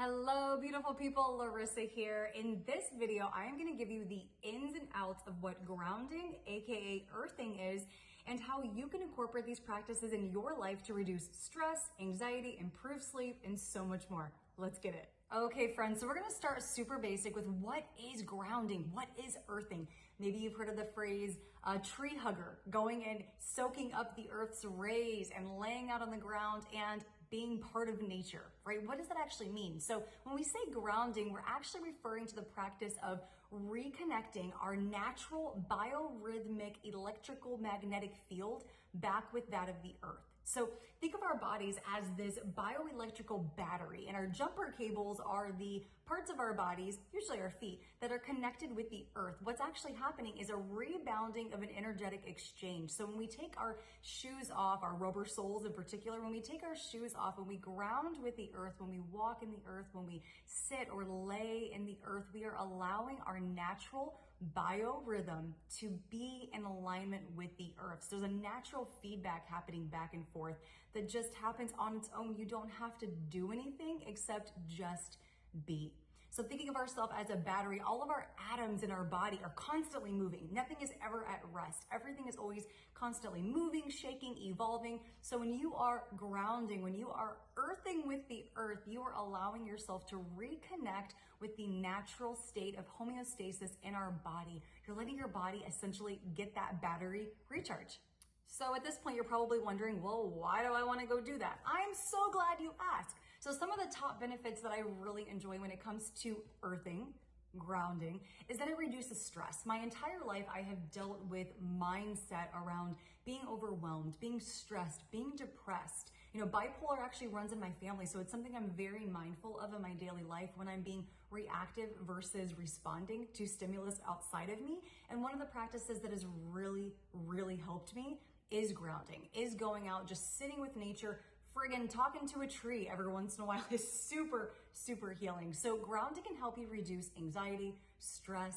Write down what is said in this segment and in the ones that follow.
Hello, beautiful people, Laryssa here. In this video, I am going to give you the ins and outs of what grounding, aka earthing is, and how you can incorporate these practices in your life to reduce stress, anxiety, improve sleep, and so much more. Let's get it. Okay, friends, so we're gonna start super basic with what is grounding, what is earthing. Maybe you've heard of the phrase tree hugger, going and soaking up the earth's rays and laying out on the ground and being part of nature, right? What does that actually mean? So when we say grounding, we're actually referring to the practice of reconnecting our natural biorhythmic electrical magnetic field back with that of the earth. So think of our bodies as this bioelectrical battery, and our jumper cables are the parts of our bodies, usually our feet, that are connected with the earth. What's actually happening is a rebounding of an energetic exchange. So when we take our shoes off, our rubber soles in particular, when we take our shoes off, when we ground with the earth, when we walk in the earth, when we sit or lay in the earth, we are allowing our natural biorhythm to be in alignment with the earth. So there's a natural feedback happening back and forth that just happens on its own. You don't have to do anything except just be. So thinking of ourselves as a battery, all of our atoms in our body are constantly moving. Nothing is ever at rest. Everything is always constantly moving, shaking, evolving. So when you are grounding, when you are earthing with the earth, you are allowing yourself to reconnect with the natural state of homeostasis in our body. You're letting your body essentially get that battery recharge. So at this point, you're probably wondering, well, why do I want to go do that? I am so glad you asked. So some of the top benefits that I really enjoy when it comes to earthing, grounding, is that it reduces stress. My entire life, I have dealt with mindset around being overwhelmed, being stressed, being depressed. You know, bipolar actually runs in my family, so it's something I'm very mindful of in my daily life when I'm being reactive versus responding to stimulus outside of me. And one of the practices that has really helped me is grounding, is going out, just sitting with nature, friggin' talking to a tree every once in a while is super healing. So grounding can help you reduce anxiety, stress,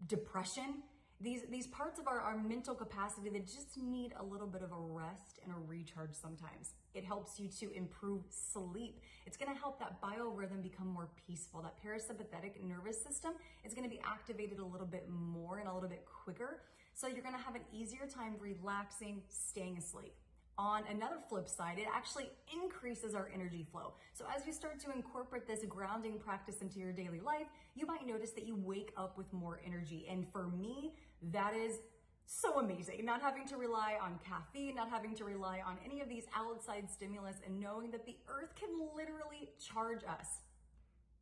depression, these parts of our mental capacity that just need a little bit of a rest and a recharge sometimes. It helps you to improve sleep. It's gonna help that biorhythm become more peaceful. That parasympathetic nervous system is gonna be activated a little bit more and a little bit quicker. So you're gonna have an easier time relaxing, staying asleep. On another flip side, it actually increases our energy flow. So as you start to incorporate this grounding practice into your daily life, you might notice that you wake up with more energy. And for me, that is so amazing. Not having to rely on caffeine, not having to rely on any of these outside stimulus, and knowing that the earth can literally charge us.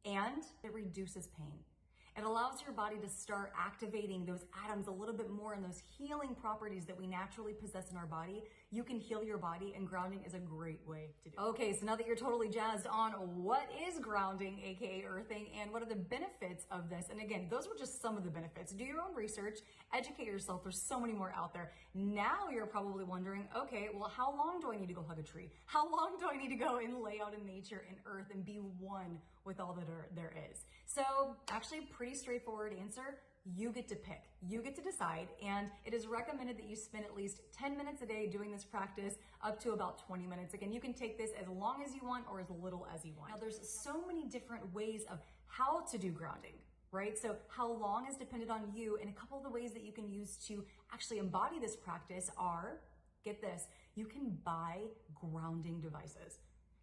And it reduces pain. It allows your body to start activating those atoms a little bit more and those healing properties that we naturally possess in our body. You can heal your body, and grounding is a great way to do it. Okay, so now that you're totally jazzed on what is grounding, aka earthing, and what are the benefits of this, and again, those were just some of the benefits. Do your own research, educate yourself. There's so many more out there. Now you're probably wondering, okay, well, how long do I need to go hug a tree? How long do I need to go and lay out in nature and earth and be one with all that there is? So actually, pretty straightforward answer. You get to pick, you get to decide, and it is recommended that you spend at least 10 minutes a day doing this practice, up to about 20 minutes. Again, you can take this as long as you want or as little as you want. Now, there's so many different ways of how to do grounding, right? So how long is dependent on you, and a couple of the ways that you can use to actually embody this practice are, get this, you can buy grounding devices.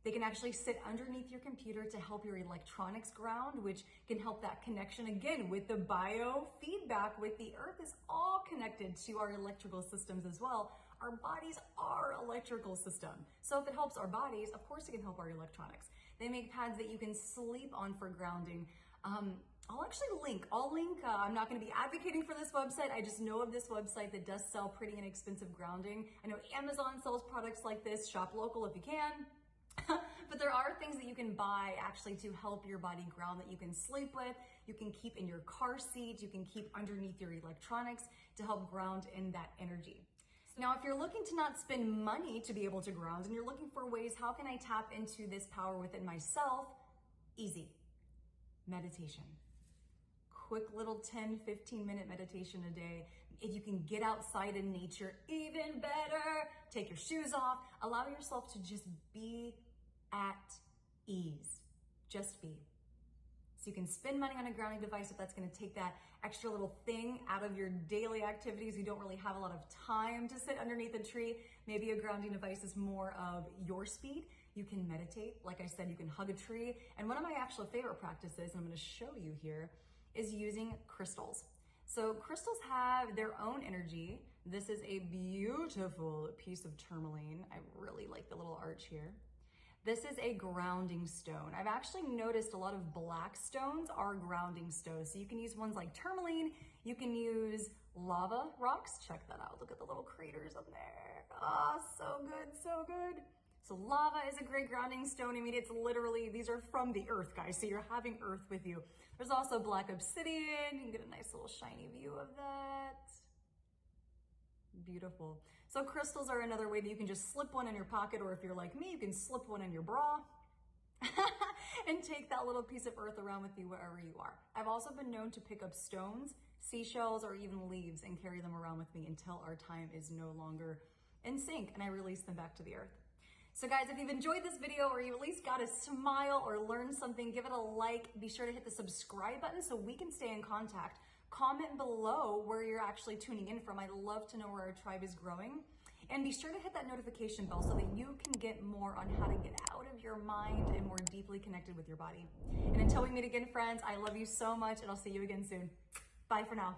They can actually sit underneath your computer to help your electronics ground, which can help that connection again with the biofeedback with the earth is all connected to our electrical systems as well. Our bodies are electrical system. So if it helps our bodies, of course it can help our electronics. They make pads that you can sleep on for grounding. I'll link, I'm not gonna be advocating for this website. I just know of this website that does sell pretty inexpensive grounding. I know Amazon sells products like this. Shop local if you can. But there are things that you can buy actually to help your body ground that you can sleep with, you can keep in your car seat, you can keep underneath your electronics to help ground in that energy. Now, if you're looking to not spend money to be able to ground and you're looking for ways, how can I tap into this power within myself? Easy. Meditation. Quick little 10-15 minute meditation a day. If you can get outside in nature, even better. Take your shoes off. Allow yourself to just be at ease. just be. So you can spend money on a grounding device if that's going to take that extra little thing out of your daily activities. You don't really have a lot of time to sit underneath a tree. Maybe a grounding device is more of your speed. You can meditate. Like I said, you can hug a tree. And one of my actual favorite practices, and I'm going to show you here, is using crystals. So crystals have their own energy. This is a beautiful piece of tourmaline. I really like the little arch here. This is a grounding stone. I've actually noticed a lot of black stones are grounding stones. So you can use ones like tourmaline. You can use lava rocks. Check that out. Look at the little craters up there. Oh, so good, so good. So lava is a great grounding stone. I mean, it's literally, these are from the earth, guys. So you're having earth with you. There's also black obsidian. You can get a nice little shiny view of that. Beautiful. So crystals are another way that you can just slip one in your pocket, or if you're like me, you can slip one in your bra and take that little piece of earth around with you wherever you are. I've also been known to pick up stones, seashells, or even leaves and carry them around with me until our time is no longer in sync and I release them back to the earth. So guys, if you've enjoyed this video or you at least got a smile or learned something, give it a like. Be sure to hit the subscribe button so we can stay in contact. Comment below where you're actually tuning in from. I'd love to know where our tribe is growing. And be sure to hit that notification bell so that you can get more on how to get out of your mind and more deeply connected with your body. And until we meet again, friends, I love you so much and I'll see you again soon. Bye for now.